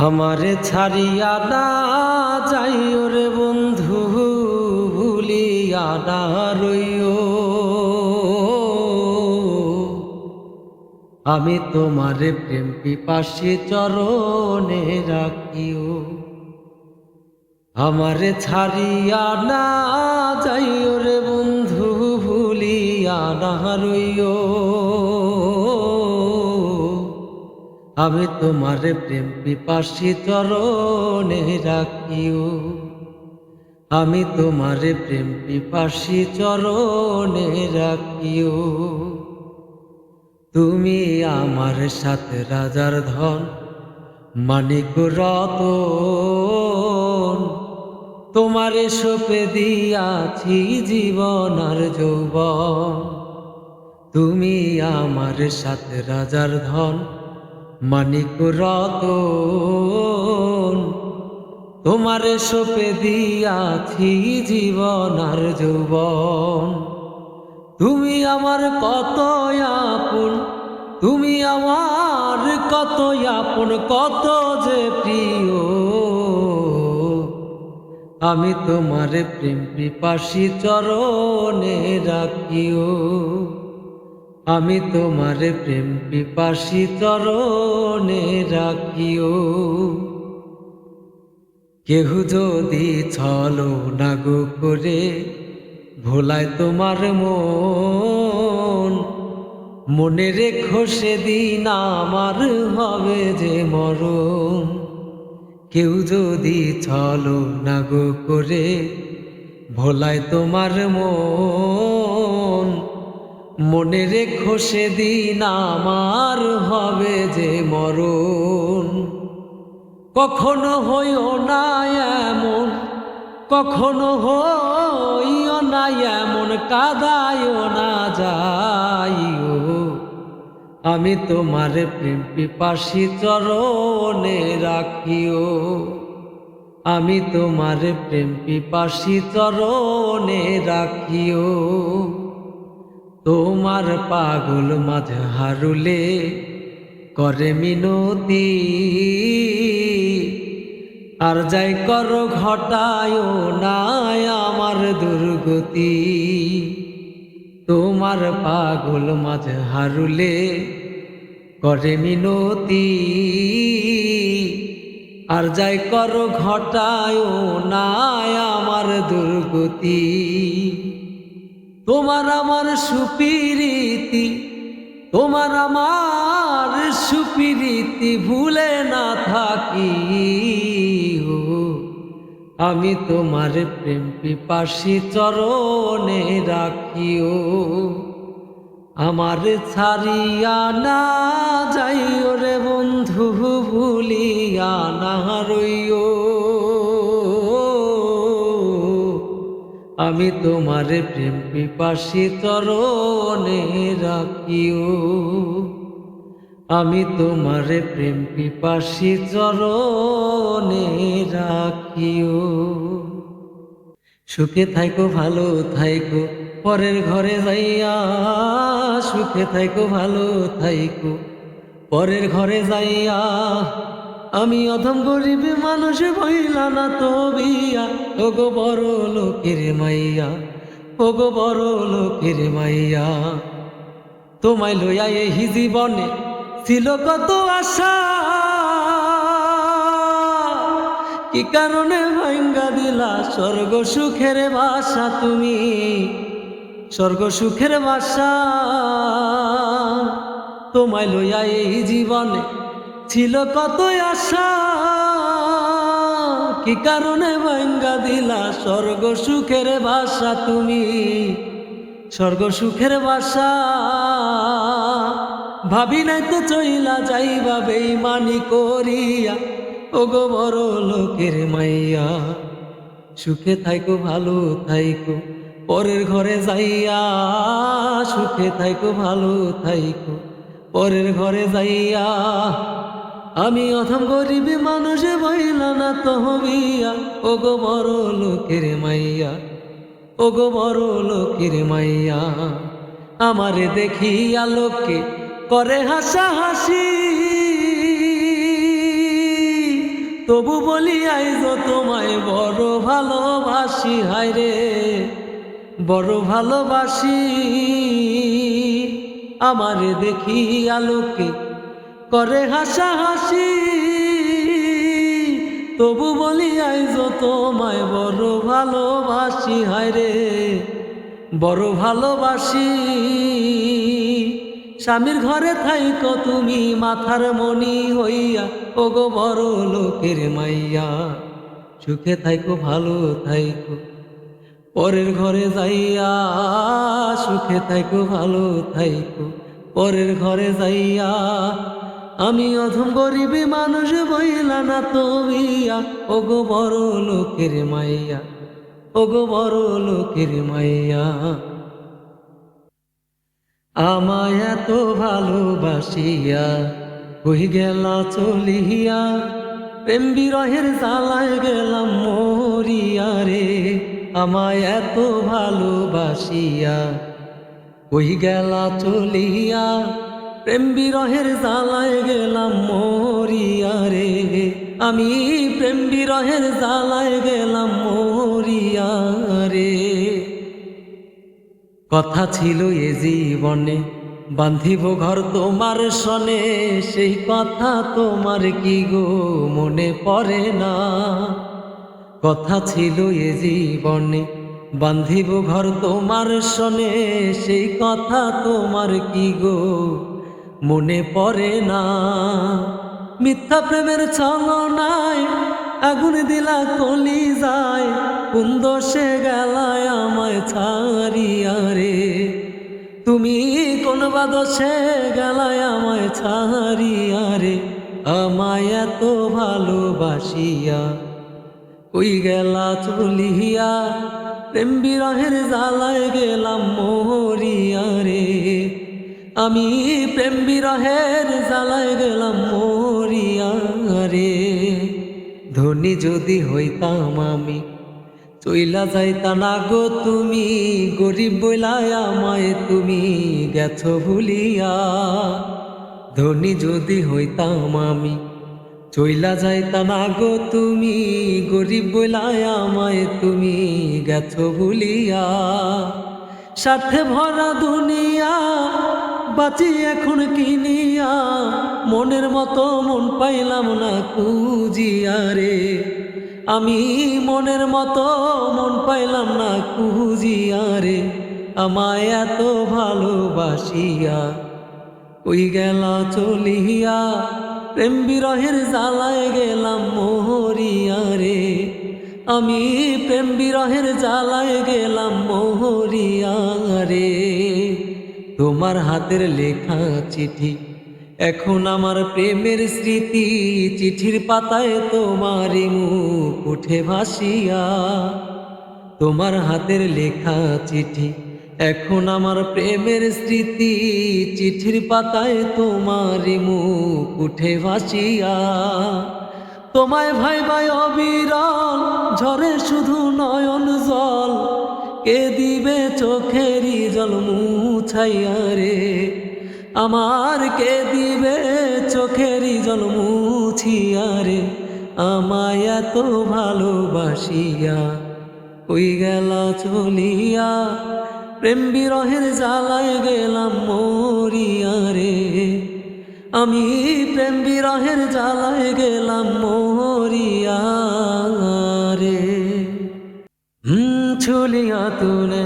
আমারে ছাড়িয়া না যাইও রে বন্ধু, ভুলিয়া না রইও। আমি তোমারে প্রেম পিপাসী চরণে রাখিও। আমারে ছাড়িয়া না যাইও রে বন্ধু, ভুলিয়া না রইও। আমি তোমারে প্রেম পিপাসী চরণে রাখিও। আমি তোমারে প্রেম পিপাসী চরণে রাখিও। তুমি আমার সাথে রাজার ধন, মানিক রতন। তোমারে সঁপে দিয়াছি জীবন আর যৌবন। তুমি আমার সাথে রাজার ধন, মানিক রতন। তোমারে সঁপে দিয়াছি জীবন আর যৌবন। তুমি আমার কত আপন, তুমি আমার কত আপন, কত যে প্রিয়। আমি তোমারে প্রেম পিপাসী চরণে রাখিও। আমি তোমারে প্রেম পিপাসী চরণে রাখিও। কেহ যদি ছলো না গো করে ভোলায় তোমার মন, মনে রেখো সেদিন আমার হবে যে মরণ। কেউ যদি ছলো না গো করে ভোলায় তোমার মন, মনে রেখো সেদিন আমার হবে যে মরণ। কখনো হইও না এমন, কখনো হইও না এমন, কাঁদাইও না যাইও। আমি তোমারে প্রেম পিপাসী চরণে রাখিও। আমি তোমারে প্রেম পিপাসী চরণে রাখিও। তোমার পাগল মাঝে হারুলে করে মিনতি, আর যাই করো ঘটায়ও না আমার দুর্গতি। তোমার পাগল মাঝে হারুলে করে মিনতি, আর যাই করো ঘটায়ও না আমার দুর্গতি। তোমার আমার সুপিরিতি, তোমার আমার সুপিরিতি ভুলে না থাকি। আমি তোমার প্রেম পিপাসী চরণে রাখিও। আমার ছাড়িয়া না যাইও রে বন্ধু, ভুলিয়া না রইও। আমি তোমারে প্রেম পিপাসী চরণে রাখিও। আমি তোমারে প্রেম পিপাসী চরণে রাখিও। সুখে থাইকো ভালো থাইকো পরের ঘরে যাইয়া, সুখে থাইকো ভালো থাইকো পরের ঘরে যাইয়া। আমি অধম গরিব মানুষ বইলা না তো বিয়া, ওগো বড় লোকের মাইয়া, ওগো বড় লোকের মাইয়া। তোমায় লইয়া এই জীবনে ছিল কত আশা, কি কারণে ভাঙ্গা দিলা স্বর্গ সুখের বাসা তুমি, স্বর্গ সুখের বাসা। তোমায় লইয়া এই জীবনে ছিল কত আশা, কি কারণে ভাঙ্গা দিলা স্বর্গ সুখের বাসা তুমি, স্বর্গ সুখের বাসা। ভাবি নাই তো চইলা যাইবা বেইমানি করিয়া, ওগো বড় লোকের মাইয়া। সুখে থাইকো ভালো থাইকো পরের ঘরে যাইয়া, সুখে থাইকো ভালো থাইকো পরের ঘরে যাইয়া। আমি অথম গরিব মানুষ বইলা না তো বিয়া, ওগো বড় লোকের মাইয়া, ওগো বড় লোকের মাইয়া। আমারে দেখিয়া লোকে করে হাসাহাসি, তবু বলি আইজ তোমায় বড় ভালোবাসি, হায়রে বড় ভালোবাসি। আমারে দেখি আলোকে করে হাসাহাসি, তবু বলি আইজ তোমায় বড় ভালোবাসি, হায়রে বড় ভালোবাসি। স্বামীর ঘরে থাইকো তুমি মাথার মণি হইয়া, ওগো বড় লোকের মাইয়া। সুখে থাইকো ভালো থাইকো পরের ঘরে যাইয়া, সুখে থাইকো ভালো থাইকো পরের ঘরে যাইয়া। আমি অধম গরিবী মানুষ বইলা না তুমিয়া, ওগো বড় লোকের মাইয়া, ওগো বড় লোকের মাইয়া। আমায় এত ভালোবাসিয়া কই গেলা চলিয়া, প্রেম বিরহের জ্বালায় গেলাম মরিয়া রে। আমায় এত ভালোবাসিয়া কই গেলা চলিয়া, প্রেম বিরহের জ্বালায় গেলাম মরিয়া রে। আমি প্রেম বিরহের জ্বালায় গেলাম মরিয়া রে। কথা ছিল এ জীবনে বান্ধিব ঘর তোমার সনে, সেই কথা তোমার কি গো মনে পড়ে না? কথা ছিল এ জীবনে বান্ধিব ঘর তোমার সনে, সেই কথা তোমার কি গো মনে পড়ে না? মিথ্যা প্রেমের ছলনায় আগুন দিলা কলি যায়, কোন দোষে গেলায় আমায় ছাড়িয়া রে। তুমি কোন বা দোষে গেলায় আমায় ছাড়িয়া রে। আমায় এত ভালোবাসিয়া কই গেলা চলিয়া, প্রেম বিরহের জ্বালায় গেলাম মরিয়া রে। আমি প্রেম বিরহের জ্বালায় গেলাম মরিয়া রে। ধনী যদি হইতাম আমি চইলা যাইতা না গো তুমি, গরিব বইলায় আমায় তুমি গেছো ভুলিয়া। ধনী যদি হইতাম আমি চইলা যাইতা না গো তুমি, গরিব বইলায় আমায় তুমি গেছো ভুলিয়া। স্বার্থে ভরা দুনিয়া বাঁচি এখন কিনিয়া, মনের মতো মন পাইলাম না খুঁজিয়া রে। আমি মনের মতো মন পাইলাম না খুঁজিয়া রে। আমায় এত ভালোবাসিয়া কই গেলা চলিয়া, প্রেম বিরহের জ্বালায় গেলাম মরিয়া রে। আমি প্রেম বিরহের জ্বালায় গেলাম মরিয়া রে। তোমার হাতের লেখা চিঠি এখন আমার প্রেমের স্মৃতি, চিঠির পাতায় তোমারই মুখ উঠে ভাসিয়া। তোমার হাতের লেখা চিঠি এখন আমার প্রেমের স্মৃতি, চিঠির পাতায় তোমারই মুখ উঠে ভাসিয়া। তোমায় ভাই ভাই অবিরল ঝরে শুধু নয়ন জল, কে দিবে চোখেরই জল মুছাইয়া রে। আমার কে দিবে চোখেরই জল মুছিয়া রে। আমায় এত ভালোবাসিয়া কই গেলা চলিয়া, প্রেম বিরহের জ্বালায় গেলাম মরিয়া রে। আমি প্রেম বিরহের জ্বালায় গেলাম মরিয়া রে। छुलिया तूने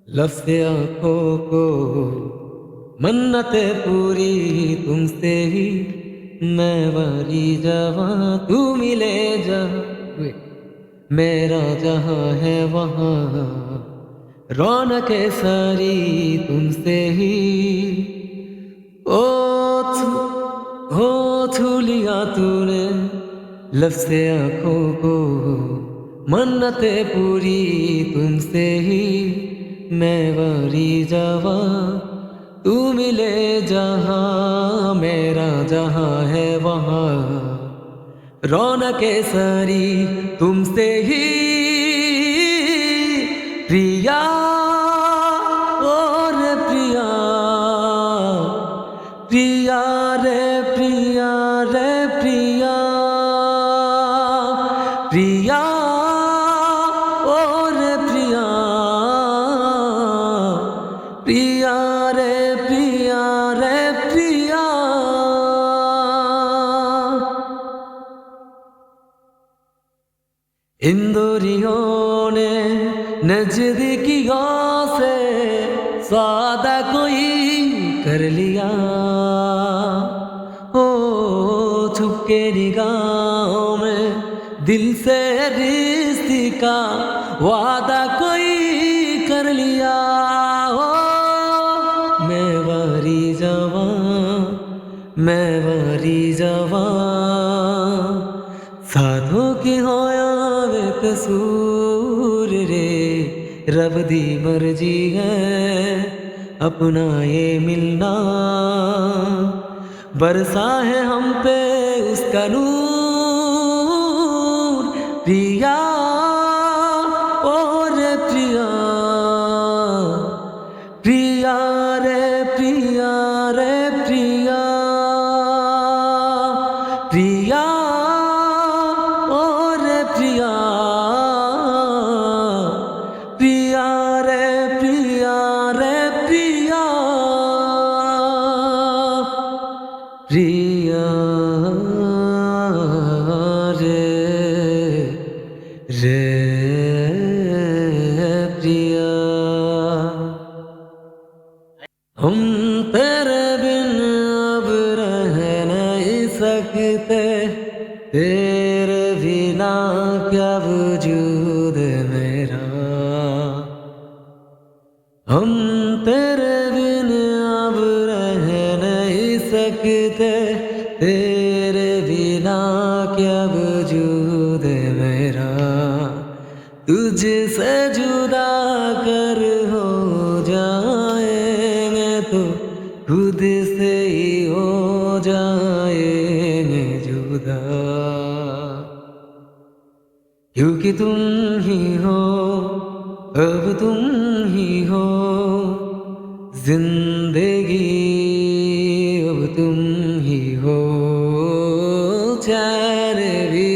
लब से आँखों को, मन्नतें पूरी तुमसे ही, मैं वारी जवां तू मिले जहाँ, मेरा जहाँ है वहाँ रौनकें सारी तुमसे ही। ओ हो छू लिया तूने लब से आँखों को, मन्नतें पूरी तुमसे ही, मैं वारी जवां तू मिले जहाँ, मेरा जहाँ है वहाँ रौनकें सारी तुमसे ही। प्रिया और प्रिया, प्रिया रे प्रिया रे प्रिया। प्रिया और प्रिया प्रिया रे प्रिया रे प्रिया इंदौरियों ने नजदीकियों से सौदा कोई कर लिया ओ छुपके निगाहों में दिल से रिश्ते का वादा कोई कर लिया ओ मैं वारी जवां साधों की होया वे कसूर रे रब दी मर्जी है अपना ये मिलना बरसा है हम पे उसका नूर प्रिया और प्रिया प्रिया रे प्रिया रे प्रिया प्रिया और प्रिया प्रिया रे प्रिया रे प्रिया प्रिया रे प्रिया हम तेरे बिन अब रह नहीं सकते तेरे बिना क्या वजूद मेरा हम तेरे बिन अब रह नहीं सकते तेरे बिना क्या वजूद मेरा तुझसे जुदा कर हो जाएंगे तो खुद से ही हो जाएंगे जुदा क्योंकि तुम ही हो अब तुम ही हो जिंदगी अब तुम ही हो चैन भी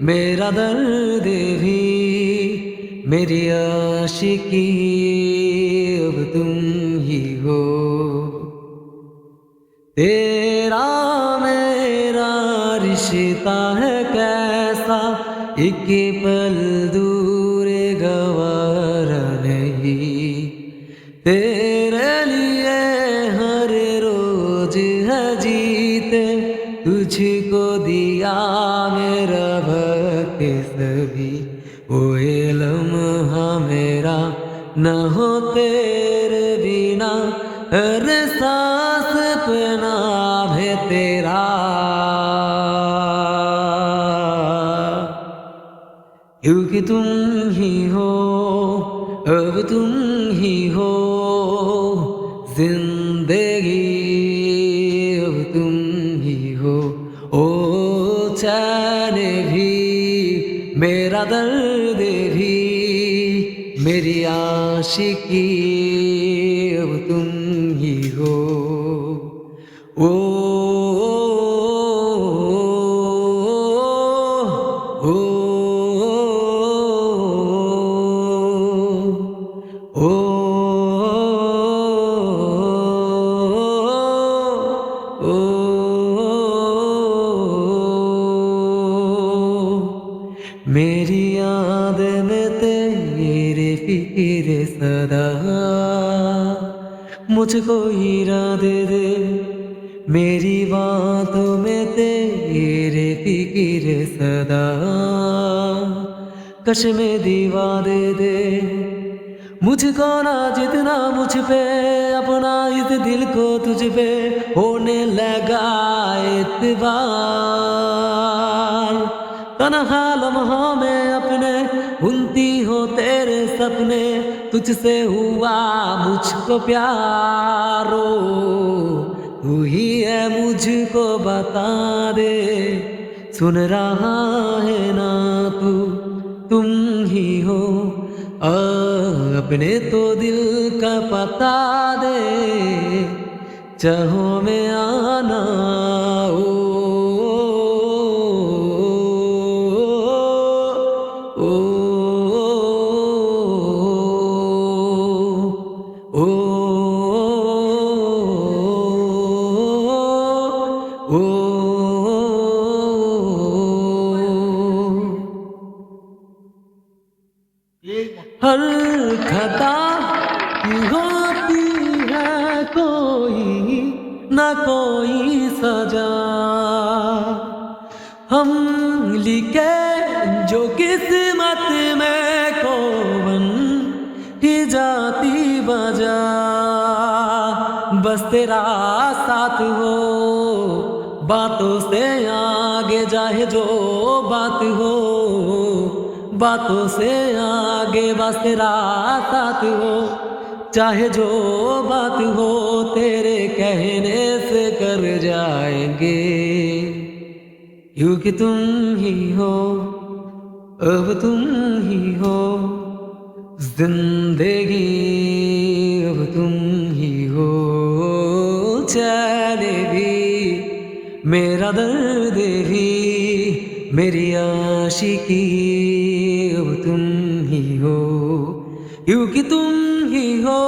मेरा दर्द भी मेरी आशिकी अब तुम ही हो तेरा मेरा रिश्ता है कैसा एक पल दूर गवारा नहीं तेरे लिए हर रोज है जीते तुझको दिया मेरा वक्त सभी वो लम्हा मेरा न हो तेरे बिना हर सांस पे नाम है तेरा क्योंकि तुम ही हो अब तुम ही हो जिंदगी अब तुम ही हो ओ चैन भी मेरा दर्द भी मेरी आशिकी अब तुम ही हो ओ मेरी याद में तेरे फिक्र सदा मुझको हीरा दे दे मेरी बातों में तेरे फिक्र सदा कश में दीवा दे दे मुझको ना जितना मुझ पे अपना इस दिल को तुझ पे होने लगा एतबार तन्हा लम्हों में अपने बुनती हो तेरे सपने तुझसे हुआ मुझको प्यारो तू ही है मुझको बता दे सुन रहा है ना तू तुम ही हो अपने तो दिल का पता दे चाहो में आना ओ हर खता की होती है कोई ना कोई सजा। हम लिखे जो किस्मत में को बन ही जाती बजा। बस तेरा साथ हो बातों से आगे जाए जो बात हो, बातों से आगे बस तेरा साथ हो, चाहे जो बात हो तेरे कहने से कर जाएंगे। क्योंकि तुम ही हो, अब तुम ही हो जिंदगी, अब तुम ही हो चैन भी, मेरा दर्द भी, मेरी आशिकी, अब तुम ही हो। क्योंकि तुम ही हो,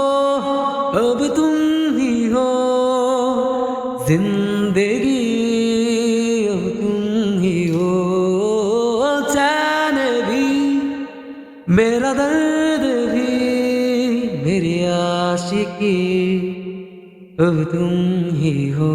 अब तुम ही हो जिंदगी, अब तुम ही हो चैन भी, मेरा दर्द भी, मेरी आशिकी, अब तुम ही हो।